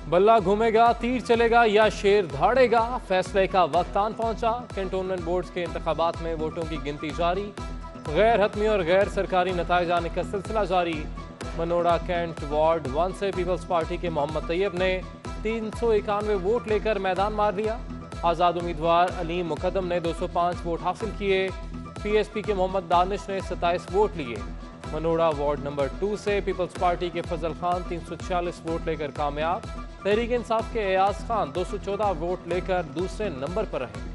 बल्ला घूमेगा, तीर चलेगा या शेर धाड़ेगा, फैसले का वक्त आन पहुंचा। कैंटोनमेंट बोर्ड के इंतखाबात में वोटों की गिनती जारी, गैर हतमी और गैर सरकारी नताइज आने का सिलसिला जारी। मनोड़ा कैंट वार्ड 1 से पीपल्स पार्टी के मोहम्मद तैयब ने 391 वोट लेकर मैदान मार लिया। आज़ाद उम्मीदवार अलीम मुकद्दम ने 205 वोट हासिल किए। पीएसपी के मोहम्मद दानिश ने 27 वोट लिए। मनोड़ा वार्ड नंबर 2 से पीपल्स पार्टी के फजल खान 346 वोट लेकर कामयाब। तहरीक इंसाफ के एयाज खान 214 वोट लेकर दूसरे नंबर पर रहे।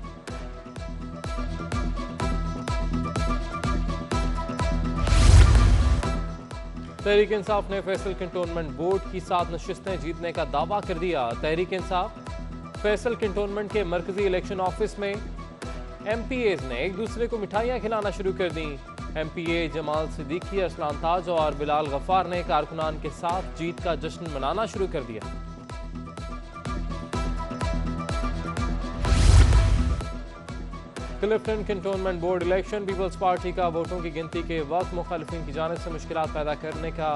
तहरीक इंसाफ ने फैसल कैंटोनमेंट बोर्ड की 7 नशिस्तें जीतने का दावा कर दिया। तहरीक इंसाफ फैसल कैंटोनमेंट के मरकजी इलेक्शन ऑफिस में एमपीएज ने एक दूसरे को मिठाइयां खिलाना शुरू कर दी। एमपीए जमाल सिद्दीकी, अरसलान ताज और बिलाल गफ्फार ने कारकुनान के साथ जीत का जश्न मनाना शुरू कर दिया। Clifton cantonment board election, Peoples Party का वोटों की गिनती के वक्त मुखालिफिन की जानिब से मुश्किलात पैदा करने का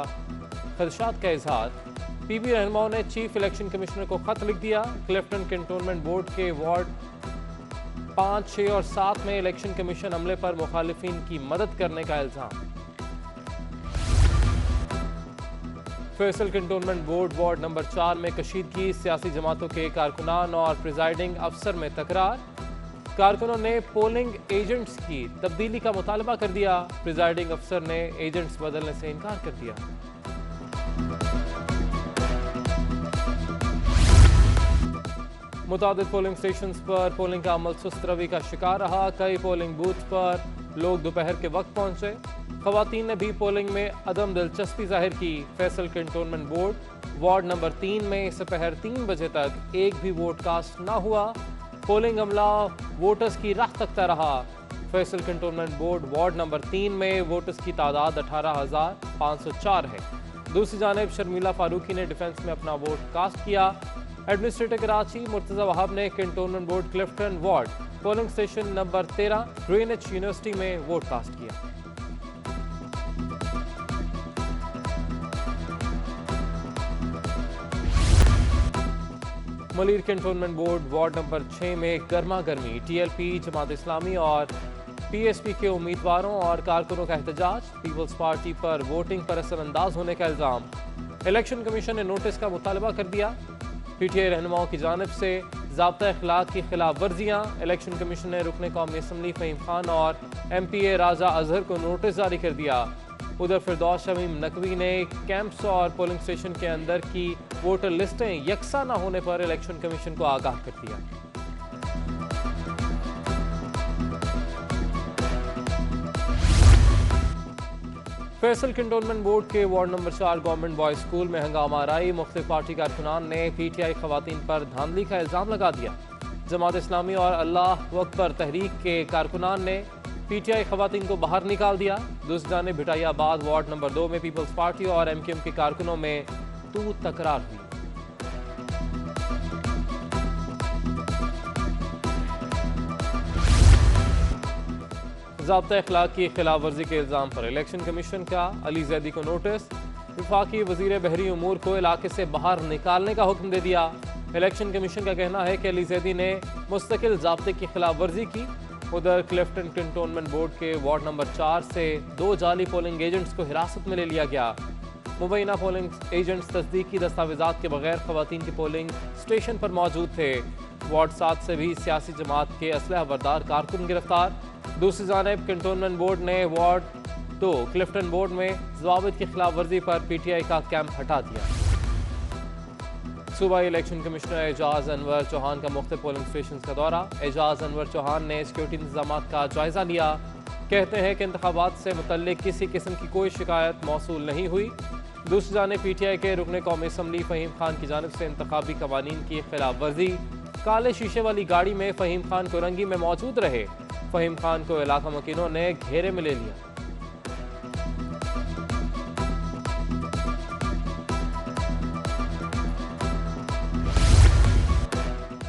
खदशात का इजहार। पीपी रहनुमाओं ने चीफ इलेक्शन कमिश्नर को खत लिख दिया। क्लिफ्टन कैंटोनमेंट बोर्ड के वार्ड 5, 6 और 7 में इलेक्शन कमीशन अमले पर मुखालिफिन की मदद करने का इल्जाम। Faisal cantonment board ward number 4 में कशीदगी, सियासी जमातों के कारकुनान और प्रिजाइडिंग अफसर में तकरार। कारकुनों ने पोलिंग एजेंट्स की तब्दीली का मुतालबा कर दिया। प्रिजाइडिंग अफसर ने एजेंट्स बदलने से इनकार कर दिया। मुतादिद पोलिंग स्टेशन पर पोलिंग का अमल सुस्त रवि का शिकार रहा। कई पोलिंग बूथ पर लोग दोपहर के वक्त पहुंचे। खवातीन ने भी पोलिंग में अदम दिलचस्पी जाहिर की। Faisal cantonment board ward number 3 में दोपहर 3 बजे तक एक भी वोट कास्ट न हुआ। पोलिंग अमला वोटर्स की राह तकता रहा। Faisal cantonment board ward number 3 में वोटर्स की तादाद 18,504 है। दूसरी जानिब शर्मिला फारूकी ने डिफेंस में अपना वोट कास्ट किया। एडमिनिस्ट्रेटर कराची मुर्तजा वहाब ने cantonment board Clifton ward polling station number 13 Greenwich university में वोट कास्ट किया। Malir cantonment board ward number 6 में गर्मा गर्मी, टीएलपी, जमात इस्लामी और पीएसपी के उम्मीदवारों और कारकुनों का एहतजाज। पीपल्स पार्टी पर वोटिंग पर असरअंदाज होने का इल्जाम। इलेक्शन कमीशन ने नोटिस का मुतालबा कर दिया। पीटीआई रहनुमाओं की जानिब से ज़ाब्ता अखलाक की खिलाफ वर्जियाँ। इलेक्शन कमीशन ने रुकन कौमी असम्बली फ़हीम खान और एमपीए राजा अजहर को नोटिस जारी कर दिया। उधर फिरदौस शमीम नकवी ने कैंप्स और पोलिंग स्टेशन के अंदर की वोटर लिस्टें यकसा न होने पर इलेक्शन कमीशन को आगाह कर दिया। फैसल कैंटोनमेंट बोर्ड के ward number 4 government boys school में हंगामा आराई। मुख्तलिफ पार्टी कारकुनान ने पीटीआई खवातीन पर धांधली का इल्जाम लगा दिया। जमात इस्लामी और अल्लाह अकबर तहरीक के कारकुनान ने पीटीआई खवातीन को बाहर निकाल दिया। दूसरी जानिब भिटाइयाबाद वार्ड नंबर 2 में पीपल्स पार्टी और एमकेएम के कारकुनों में तू तकरार हुई। ज़ाब्ता अखलाक की खिलाफ वर्जी के इल्ज़ाम पर इलेक्शन कमीशन का अली जैदी को नोटिस। वफाकी वज़ीर बहरी उमूर को इलाके से बाहर निकालने का हुक्म दे दिया। इलेक्शन कमीशन का कहना है कि अली जैदी ने मुस्तकिल ज़ाब्ते की खिलाफ वर्जी की। उधर क्लिफ्टन कैंटोनमेंट बोर्ड के वार्ड नंबर 4 से 2 जाली पोलिंग एजेंट्स को हिरासत में ले लिया गया। मुबैना पोलिंग एजेंट्स तस्दीकी दस्तावेजात के बगैर खवातीन के पोलिंग स्टेशन पर मौजूद थे। वार्ड 7 से भी सियासी जमात के असलहा बरदार कारकुन गिरफ्तार। दूसरी जानिब कैंटोनमेंट बोर्ड ने वार्ड 2 क्लिफ्टन बोर्ड में ज़वाबित की खिलाफ वर्जी पर पीटीआई का कैंप हटा दिया। सूबाई इलेक्शन कमिश्नर एजाज अनवर चौहान का मुख्तलिफ पोलिंग स्टेशन का दौरा। एजाज अनवर चौहान ने सिक्योरिटी इंतजाम का जायजा लिया। कहते हैं कि इंतखाबात से मुतल्लिक किसी किस्म की कोई शिकायत मौसूल नहीं हुई। दूसरी जानिब पीटीआई के रुकन कौमी असम्बली फ़हीम खान की जानिब से इंतखाबी कवानीन की खिलाफ वर्जी। काले शीशे वाली गाड़ी में फ़हीम खान कोरंगी में मौजूद रहे। फ़हीम खान को इलाका मकीनों ने घेरे में ले लिया।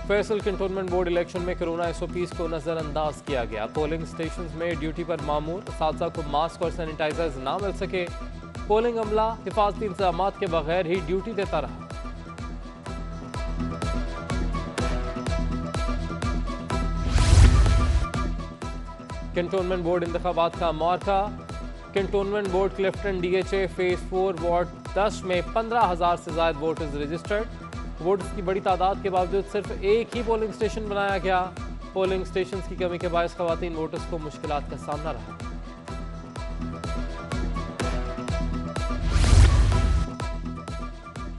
फैसल कैंटोनमेंट बोर्ड इलेक्शन में कोरोना एसओपीज को नजरअंदाज किया गया। पोलिंग स्टेशन में ड्यूटी पर मामूर असातिज़ा को मास्क और सैनिटाइजर्स ना मिल सके। पोलिंग अमला हिफाजती इंतजामात के बगैर ही ड्यूटी देता रहा। कैंटोनमेंट बोर्ड इंतखाबात का मौका। Cantonment board Clifton DHA phase 4 ward 10 में 15,000 से ज्यादा वोटर्स रजिस्टर्ड। वोटर्स की बड़ी तादाद के बावजूद सिर्फ एक ही पोलिंग स्टेशन बनाया गया। पोलिंग स्टेशन की कमी के बायस खवातीन वोटर्स को मुश्किलात का सामना रहा।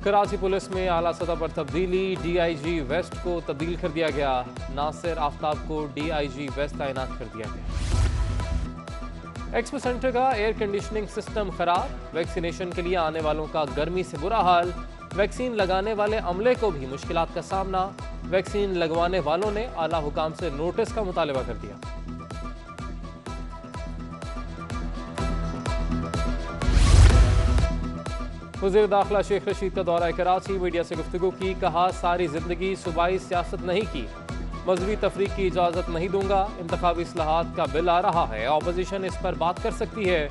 कराची पुलिस में आला सतह पर तब्दीली। DIG वेस्ट को तब्दील कर दिया गया। नासिर आफ्ताब को DIG वेस्ट तैनात कर दिया गया। एक्सपो सेंटर का एयर कंडीशनिंग सिस्टम खराब। वैक्सीनेशन के लिए आने वालों का गर्मी से बुरा हाल। वैक्सीन लगाने वाले अमले को भी मुश्किलात का सामना। वैक्सीन लगवाने वालों ने आला हुकाम से नोटिस का मुतालबा कर दिया। वज़ीर दाखिला शेख रशीद का दौरा कराची। मीडिया से गुफ्तगू की। कहा, सारी जिंदगी सूबाई सियासत नहीं की, मजहबी तफरीक की इजाज़त नहीं दूंगा। इंतखाबी इस्लाहात का बिल आ रहा है, ऑपोजिशन इस पर बात कर सकती है।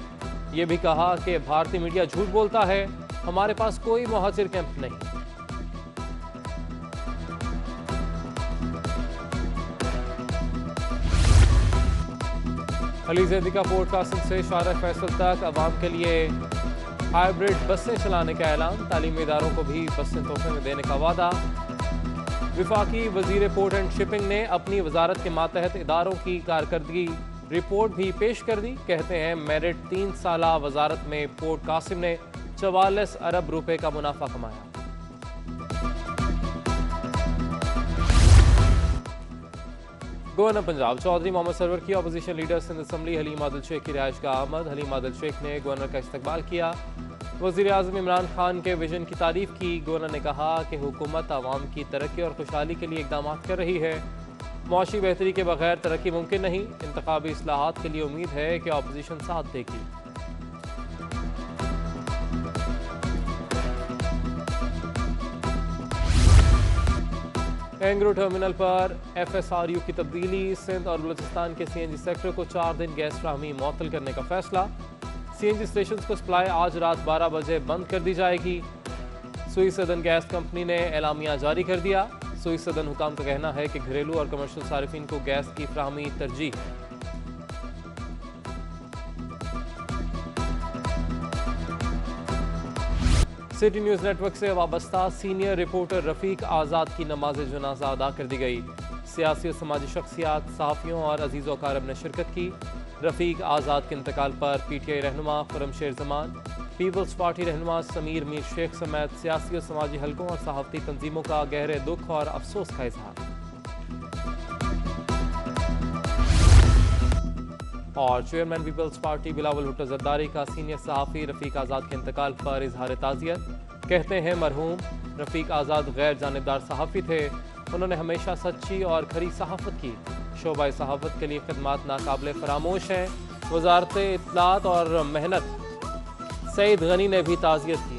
ये भी कहा कि भारतीय मीडिया झूठ बोलता है, हमारे पास कोई मुहाजिर कैंप नहीं। अली जैदी का पोर्ट कासिम से शारफ फैसल तक अवाम के लिए हाइब्रिड बसें चलाने का ऐलान। तालीमी इदारों को भी बसें तोहफे में देने का वादा। विफाकी वजीर पोर्ट एंड शिपिंग ने अपनी वजारत के मातहत इदारों की कारकर्दगी रिपोर्ट भी पेश कर दी। कहते हैं मेरिट 3 साला वजारत में पोर्ट कासिम ने 44 अरब रुपए का मुनाफा कमाया। गवर्नर पंजाब चौधरी मोहम्मद सरवर की opposition leader Sindh assembly Haleem Adil Sheikh की रिहाइश का आमद। हलीम आदिल शेख ने गवर्नर का इस्तकबाल किया। वज़ीर आज़म इमरान खान के विजन की तारीफ की। गवर्नर ने कहा कि हुकूमत आवाम की तरक्की और खुशहाली के लिए इकदाम कर रही है। मुआशी बेहतरी के बगैर तरक्की मुमकिन नहीं। इंतखाबी इस्लाहात के लिए उम्मीद है कि अपोजिशन साथ देगी। एंग्रो टर्मिनल पर FSRU की तब्दीली। सिंध और बलूचिस्तान के CNG सेक्टर को 4 दिन गैस फ्राहमी मुअत्तल करने का फैसला। CNG स्टेशन को सप्लाई आज रात 12 बजे बंद कर दी जाएगी। सुई सदन गैस कंपनी ने एलामिया जारी कर दिया। सुई सदन हुकाम का कहना है कि घरेलू और कमर्शियल सारिफिन को गैस की फ्राहमी तरजीह है। सिटी न्यूज़ नेटवर्क से वाबस्ता सीनियर रिपोर्टर रफ़ीक आज़ाद की नमाज जनाजा अदा कर दी गई। सियासी और समाजी शख्सियात, सहाफ़ियों और अजीज़ वक़ारब ने शिरकत की। रफ़ीक आज़ाद के इंतकाल पर PTI रहनुमा खुर्रम शेर ज़मान, पीपल्स पार्टी रहनुमा समीर मीर शेख समेत सियासी और समाजी हलकों और सहाफ़ती तंजीमों का गहरे दुख और अफसोस का इजहार। और चेयरमैन पीपल्स पार्टी बिलावल भुट्टो जरदारी का सीनियर सहाफ़ी रफ़ीक आज़ाद के इंतकाल पर इजहार ताज़ियत। कहते हैं मरहूम रफ़ीक आज़ाद गैर जानिबदार सहाफ़ी थे। उन्होंने हमेशा सच्ची और खरी सहाफ़त की। शोबा सहाफ़त के लिए खिदमात नाकाबिले फरामोश हैं। वज़ारत इत्तलात और मेहनत सईद गनी ने भी ताज़ियत की।